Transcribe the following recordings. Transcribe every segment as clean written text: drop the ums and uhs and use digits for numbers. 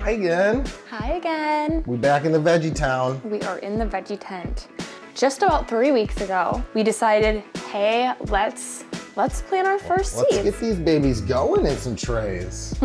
Hi again. Hi again. We're back in the veggie town. We are in the veggie tent. Just about 3 weeks ago, we decided, hey, let's plant our first seeds. Let's get these babies going in some trays.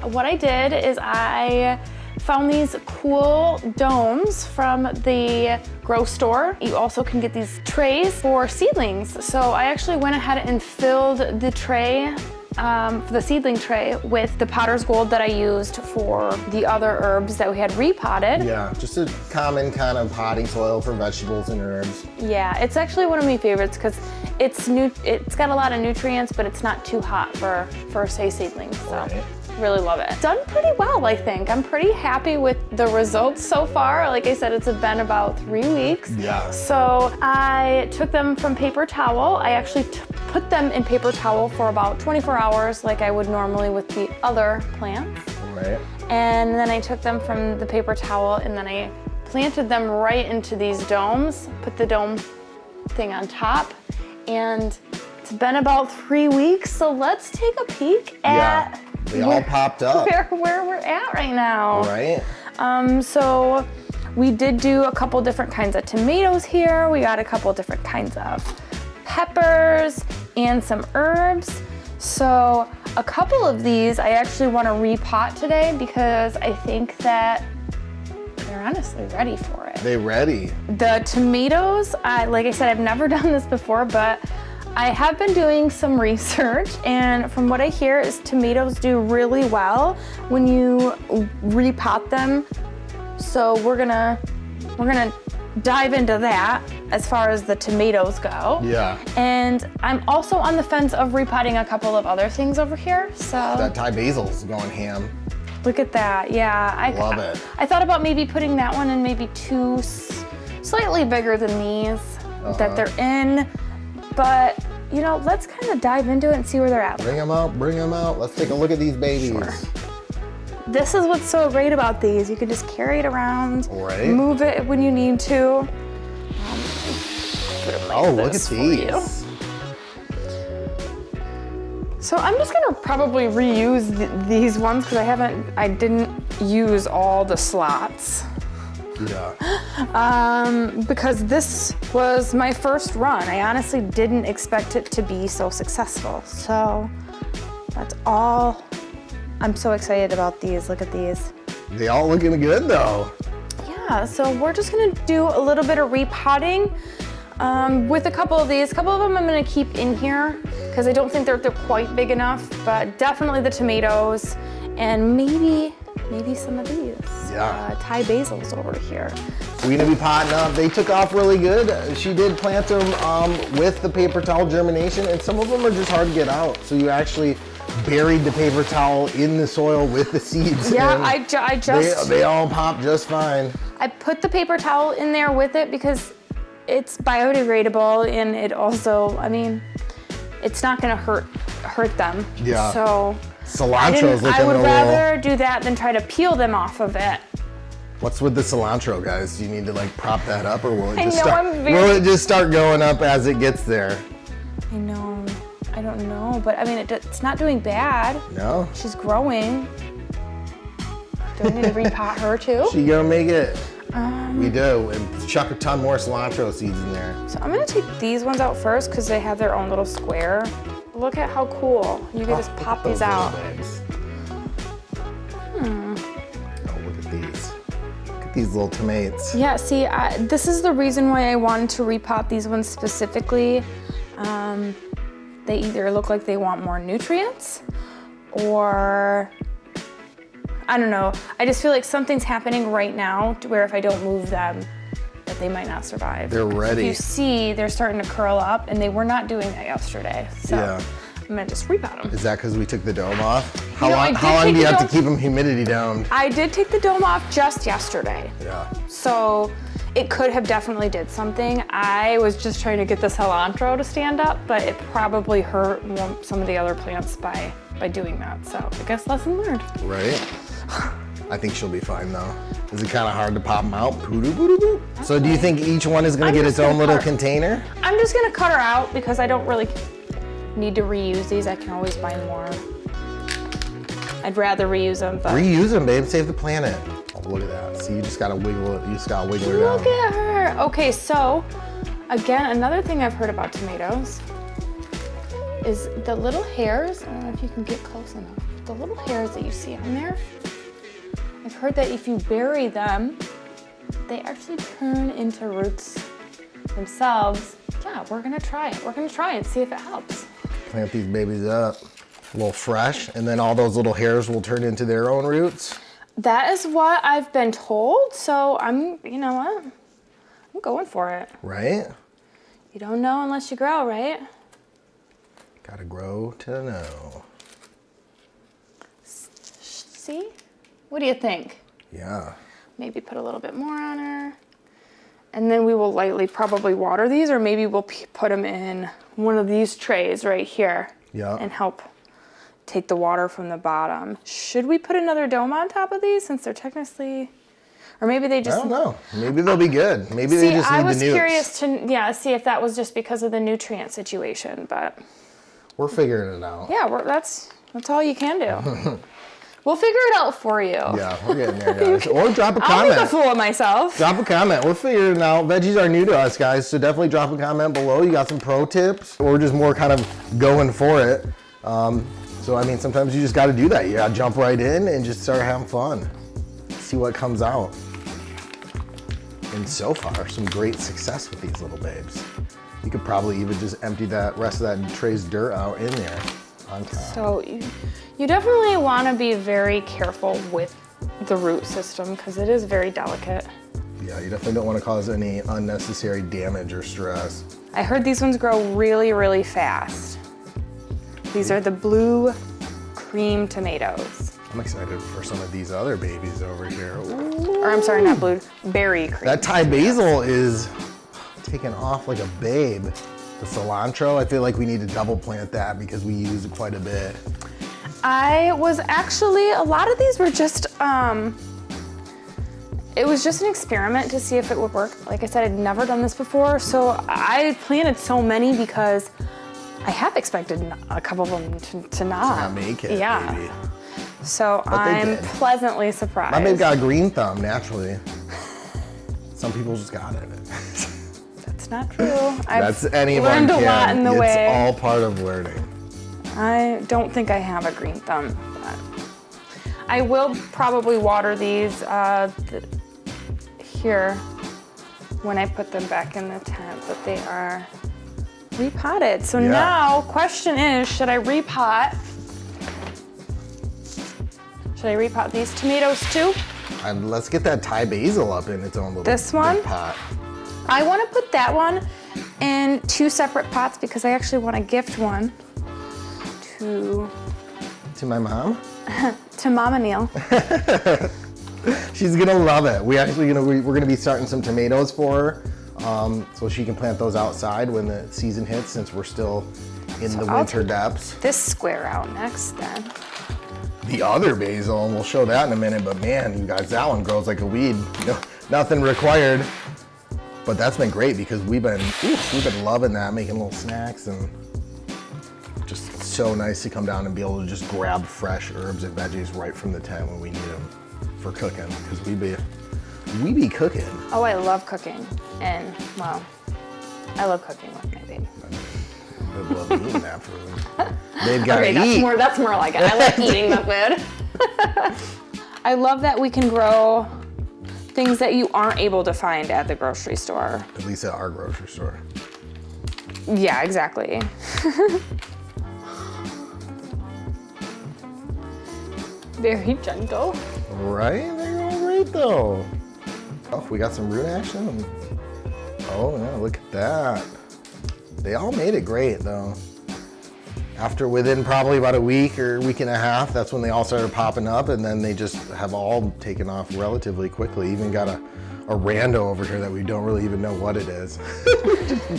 What I did is I found these cool domes from the grow store. You also can get these trays for seedlings. So I actually went ahead and filled the tray, the seedling tray, with the potter's gold that I used for the other herbs that we had repotted. Yeah, just a common kind of potting soil for vegetables and herbs. Yeah, it's actually one of my favorites because it's got a lot of nutrients, but it's not too hot for say seedlings. So. Right. Really love it. Done pretty well, I think. I'm pretty happy with the results so far. Like I said, it's been about 3 weeks. Yeah. So I took them from paper towel. I actually put them in paper towel for about 24 hours like I would normally with the other plants. Right. And then I took them from the paper towel and then I planted them right into these domes, put the dome thing on top, and it's been about 3 weeks. So let's take a peek at they all popped up. Where we're at right now. Right. So we did do a couple different kinds of tomatoes here. We got a couple different kinds of peppers and some herbs. So a couple of these I actually want to repot today because I think that they're honestly ready for it. They ready. The tomatoes, like I said, I've never done this before, but I have been doing some research, and from what I hear is tomatoes do really well when you repot them. So we're gonna dive into that as far as the tomatoes go. Yeah. And I'm also on the fence of repotting a couple of other things over here. So that Thai basil's going ham. Look at that. Yeah, I love it. I thought about maybe putting that one in maybe two slightly bigger than these that they're in. But, you know, let's kind of dive into it and see where they're at. Bring them out, bring them out. Let's take a look at these babies. Sure. This is what's so great about these. You can just carry it around, right. Move it when you need to. Oh, look at these. So I'm just gonna probably reuse these ones because I didn't use all the slots. Yeah. Because this was my first run. I honestly didn't expect it to be so successful. So that's all. I'm so excited about these. Look at these. They all looking good though. Yeah, so we're just gonna do a little bit of repotting with a couple of these. A couple of them I'm gonna keep in here because I don't think they're quite big enough, but definitely the tomatoes and maybe some of these. Yeah. Thai basils over here. We're gonna be potting up. They took off really good. She did plant them with the paper towel germination, and some of them are just hard to get out. So you actually buried the paper towel in the soil with the seeds. Yeah, I just... They all popped just fine. I put the paper towel in there with it because it's biodegradable and it also, I mean, it's not gonna hurt them. Yeah. So Cilantro's looking I would a rather do that than try to peel them off of it. What's with the cilantro, guys? Do you need to like prop that up, or will it I just start going up as it gets there? I know. I don't know, but I mean, it's not doing bad. No. She's growing. Do I need to repot her too? She gonna make it. We do, and chuck a ton more cilantro seeds in there. So I'm gonna take these ones out first because they have their own little square. Look at how cool. You can just pop these out. Oh, look at these. Look at these little tomatoes. Yeah, see, this is the reason why I wanted to repot these ones specifically. They either look like they want more nutrients or, I don't know. I just feel like something's happening right now to where if I don't move them, that they might not survive. They're ready. If you see, they're starting to curl up and they were not doing that yesterday. So yeah. I'm gonna just repot them. Is that because we took the dome off? How No, long do you have to keep them humidity down? I did take the dome off just yesterday. Yeah. So it could have definitely did something. I was just trying to get the cilantro to stand up, but it probably hurt some of the other plants by doing that. So I guess lesson learned. Right. I think she'll be fine though. Is it kind of hard to pop them out? So do you think each one is gonna get its own little container? I'm just gonna cut her out because I don't really need to reuse these. I can always buy more. I'd rather reuse them, but. Reuse them, babe. Save the planet. Oh, look at that. See, you just gotta wiggle it. You just gotta wiggle her down. Look at her. Okay, so again, another thing I've heard about tomatoes is the little hairs. I don't know if you can get close enough. The little hairs that you see on there. I've heard that if you bury them, they actually turn into roots themselves. Yeah, we're gonna try it. We're gonna try it, see if it helps. Plant these babies up a little fresh, and then all those little hairs will turn into their own roots. That is what I've been told, so you know what? I'm going for it. Right? You don't know unless you grow, right? Gotta grow to know. See? What do you think? Yeah. Maybe put a little bit more on her. And then we will lightly probably water these, or maybe we'll put them in one of these trays right here. Yeah. And help take the water from the bottom. Should we put another dome on top of these since they're technically, or maybe they just. I don't know. Maybe they'll be good. Maybe they just need the nukes. I was curious to, see if that was just because of the nutrient situation, but. We're figuring it out. Yeah, that's all you can do. We'll figure it out for you. Yeah, we're getting there, guys. Or drop a comment. I'll make a fool of myself. Drop a comment. We're figuring it out. Veggies are new to us, guys, so definitely drop a comment below. You got some pro tips, or just more kind of going for it. So, I mean, sometimes you just got to do that. You got to jump right in and just start having fun. See what comes out. And so far, some great success with these little babes. You could probably even just empty that rest of that tray's dirt out in there on top. So you definitely want to be very careful with the root system because it is very delicate. Yeah, you definitely don't want to cause any unnecessary damage or stress. I heard these ones grow really, really fast. These are the blue cream tomatoes. I'm excited for some of these other babies over here. Or I'm sorry, not blue, berry cream. That Thai basil is taking off like a babe. The cilantro, I feel like we need to double plant that because we use it quite a bit. I was actually, a lot of these were just, it was just an experiment to see if it would work. Like I said, I'd never done this before, so I planted so many because I have expected a couple of them to not make it, yeah. baby. So I'm pleasantly surprised. My babe got a green thumb naturally. Some people just got it. That's not true. That's anyone learned a lot in the way. It's all part of learning. I don't think I have a green thumb, but I will probably water these here when I put them back in the tent, but they are repotted. So now, question is, should I repot? Should I repot these tomatoes too? Let's get that Thai basil up in its own little pot. I want to put that one in 2 separate pots because I actually want to gift one to my mom? to Mama Neil. She's gonna love it. We're gonna be starting some tomatoes for her, so she can plant those outside when the season hits, since we're still in the winter depths. This square out next then. The other basil, and we'll show that in a minute, but man, you guys, that one grows like a weed. No, nothing required. But that's been great because we've been loving that, making little snacks, and just so nice to come down and be able to just grab fresh herbs and veggies right from the tent when we need them for cooking, because we be cooking. Oh, I love cooking, and well, I love cooking with my baby. I love eating that food. They've got to okay, eat. That's more like it. I like eating the food. I love that we can grow things that you aren't able to find at the grocery store. At least at our grocery store. Yeah, exactly. Very gentle. Right? They're all great though. Oh, we got some root action. Oh yeah, look at that. They all made it great though. Within probably about a week or week and a half, that's when they all started popping up, and then they just have all taken off relatively quickly. Even got a rando over here that we don't really even know what it is.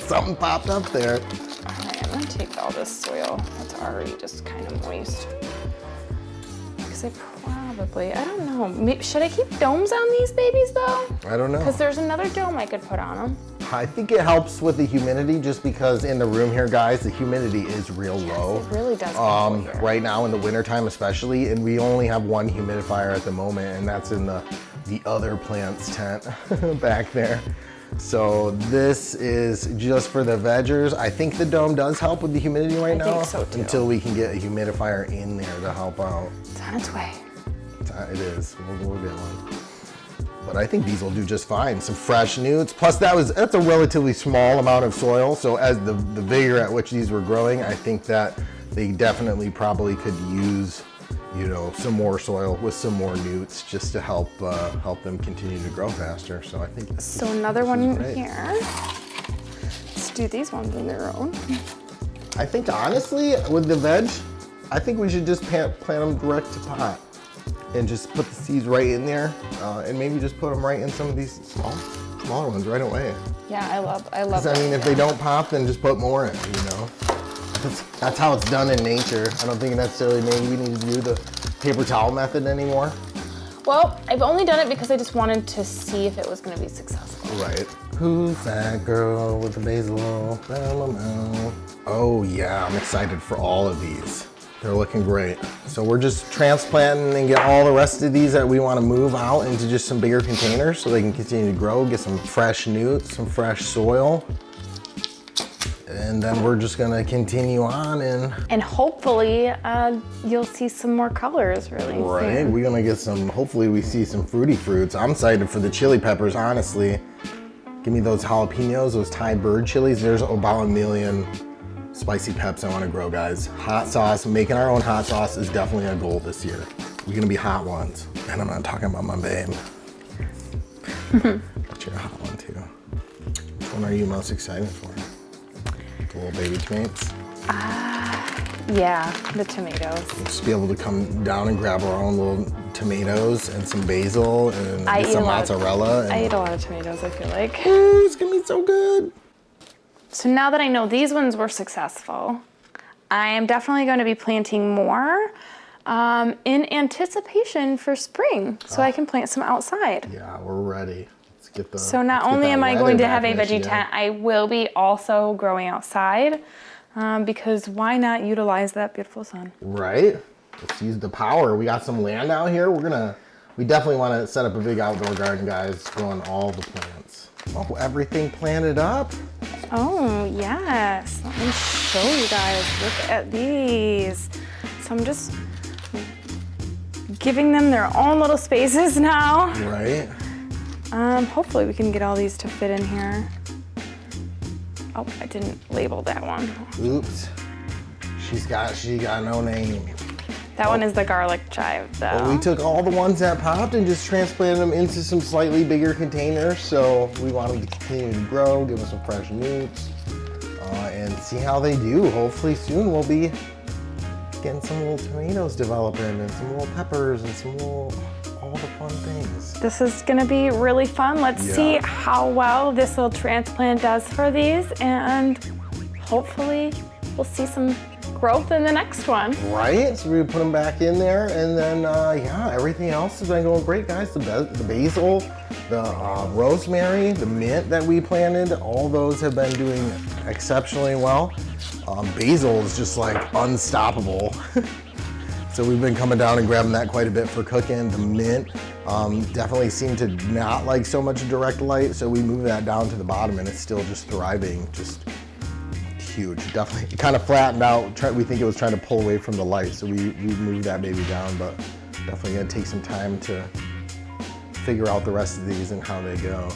Something popped up there. All right, I'm gonna take all this soil that's already just kind of moist. Because I don't know, should I keep domes on these babies though? I don't know. Because there's another dome I could put on them. I think it helps with the humidity just because in the room here, guys, the humidity is real low. It really does. Here. Right now in the wintertime especially, and we only have one humidifier at the moment, and that's in the other plant's tent back there. So this is just for the veggers. I think the dome does help with the humidity right now. I think so too. Until we can get a humidifier in there to help out. It's on its way. It is. We'll get one. But I think these will do just fine. Some fresh newts. Plus that's a relatively small amount of soil. So as the vigor at which these were growing, I think that they definitely probably could use, you know, some more soil with some more newts just to help them continue to grow faster. So I think so. Another one here. Let's do these ones on their own. I think honestly, with the veg, I think we should just plant them direct to pot. And just put the seeds right in there, and maybe just put them right in some of these smaller ones right away. Yeah, I love. I mean, if they don't pop, then just put more in. You know, that's how it's done in nature. I don't think necessarily maybe we need to do the paper towel method anymore. Well, I've only done it because I just wanted to see if it was going to be successful. Right. Who's that girl with the basil? Oh yeah, I'm excited for all of these. They're looking great. So we're just transplanting and get all the rest of these that we want to move out into just some bigger containers so they can continue to grow, get some fresh newts, some fresh soil. And then we're just gonna continue on and hopefully you'll see some more colors really soon. We're gonna get some, hopefully we see some fruity fruits. I'm excited for the chili peppers, honestly. Give me those jalapenos, those Thai bird chilies. There's about 1 million spicy peps I want to grow, guys. Hot sauce, making our own hot sauce is definitely a goal this year. We're gonna be hot ones. And I'm not talking about my babe. But you're a hot one too. Which one are you most excited for? The little baby tomatoes? Yeah, the tomatoes. We'll just be able to come down and grab our own little tomatoes and some basil and get some mozzarella. I eat a lot of tomatoes, I feel like. Ooh, it's gonna be so good. So now that I know these ones were successful, I am definitely going to be planting more in anticipation for spring so I can plant some outside. Yeah, we're ready. Let's get the. So not only am I going to have a veggie tent, I will be also growing outside because why not utilize that beautiful sun? Right. Let's use the power. We got some land out here. We definitely want to set up a big outdoor garden, guys, growing all the plants. Oh, everything planted up. Oh, yes. Let me show you guys. Look at these. So I'm just giving them their own little spaces now. Right. Hopefully we can get all these to fit in here. Oh, I didn't label that one. Oops. She got no name. That one is the garlic chive, though. Well, we took all the ones that popped and just transplanted them into some slightly bigger containers. So we want them to continue to grow, give them some fresh newts, and see how they do. Hopefully soon we'll be getting some little tomatoes developing and some little peppers and some little, all the fun things. This is gonna be really fun. Let's see how well this little transplant does for these, and hopefully we'll see some growth in the next one. Right, so we put them back in there, and then yeah, everything else has been going great, guys. The basil, the rosemary, the mint that we planted, all those have been doing exceptionally well. Basil is just like unstoppable. So we've been coming down and grabbing that quite a bit for cooking. The mint definitely seemed to not like so much direct light, so we moved that down to the bottom, and it's still just thriving, just huge. Definitely, it kind of flattened out. We think it was trying to pull away from the light, so we moved that baby down, but definitely gonna take some time to figure out the rest of these and how they go.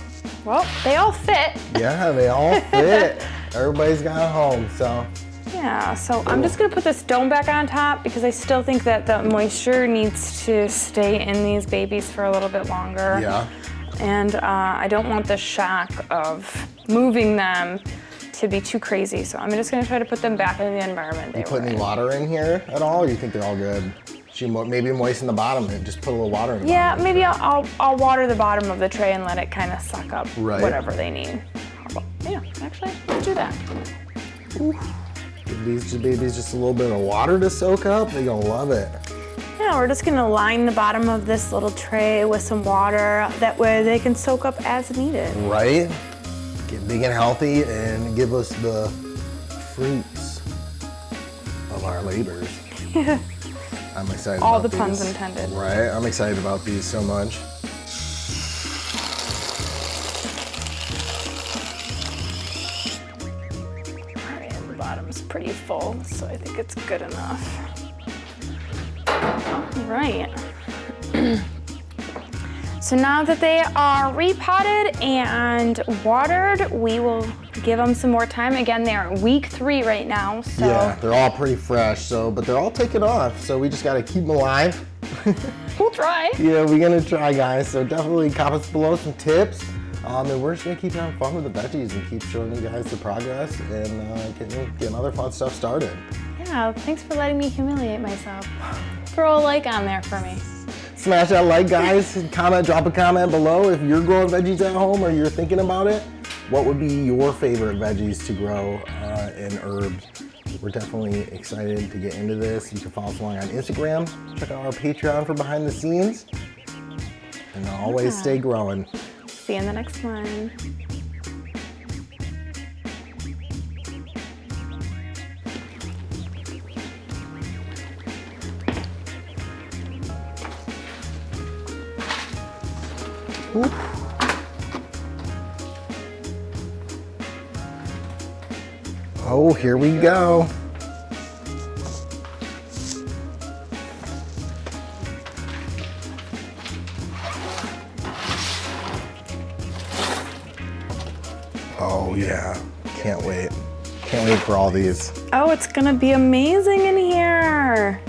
Well, they all fit. Yeah, they all fit. Everybody's got a home, so. Yeah, so I'm just gonna put this dome back on top because I still think that the moisture needs to stay in these babies for a little bit longer. Yeah. And I don't want the shock of moving them to be too crazy, so I'm just gonna try to put them back in the environment they were in. You put any water in here at all, or you think they're all good? Maybe moisten the bottom and just put a little water in the Yeah, bottom. maybe I'll water the bottom of the tray and let it kind of suck up whatever they need. Yeah, actually, let's do that. Ooh. Give these babies just a little bit of water to soak up. They're gonna love it. Yeah, we're just gonna line the bottom of this little tray with some water. That way they can soak up as needed. Right? get big and healthy and give us the fruits of our labors. I'm excited All about the puns these. intended. Right, I'm excited about these so much. All right, the bottom's pretty full, so I think it's good enough. All right. So now that they are repotted and watered, we will give them some more time. Again, they are week 3 right now, so. Yeah, they're all pretty fresh, but they're all taken off, so we just gotta keep them alive. We'll try. Yeah, we're gonna try, guys, so definitely comment below some tips. And we're just gonna keep having fun with the veggies and keep showing you guys the progress and getting other fun stuff started. Yeah, thanks for letting me humiliate myself. Throw a like on there for me. Smash that like, guys. Drop a comment below if you're growing veggies at home or you're thinking about it. What would be your favorite veggies to grow and herbs? We're definitely excited to get into this. You can follow us along on Instagram. Check out our Patreon for behind the scenes. And always stay growing. See you in the next one. Oop. Oh, here we go. Oh yeah, can't wait. Can't wait for all these. Oh, it's gonna be amazing in here.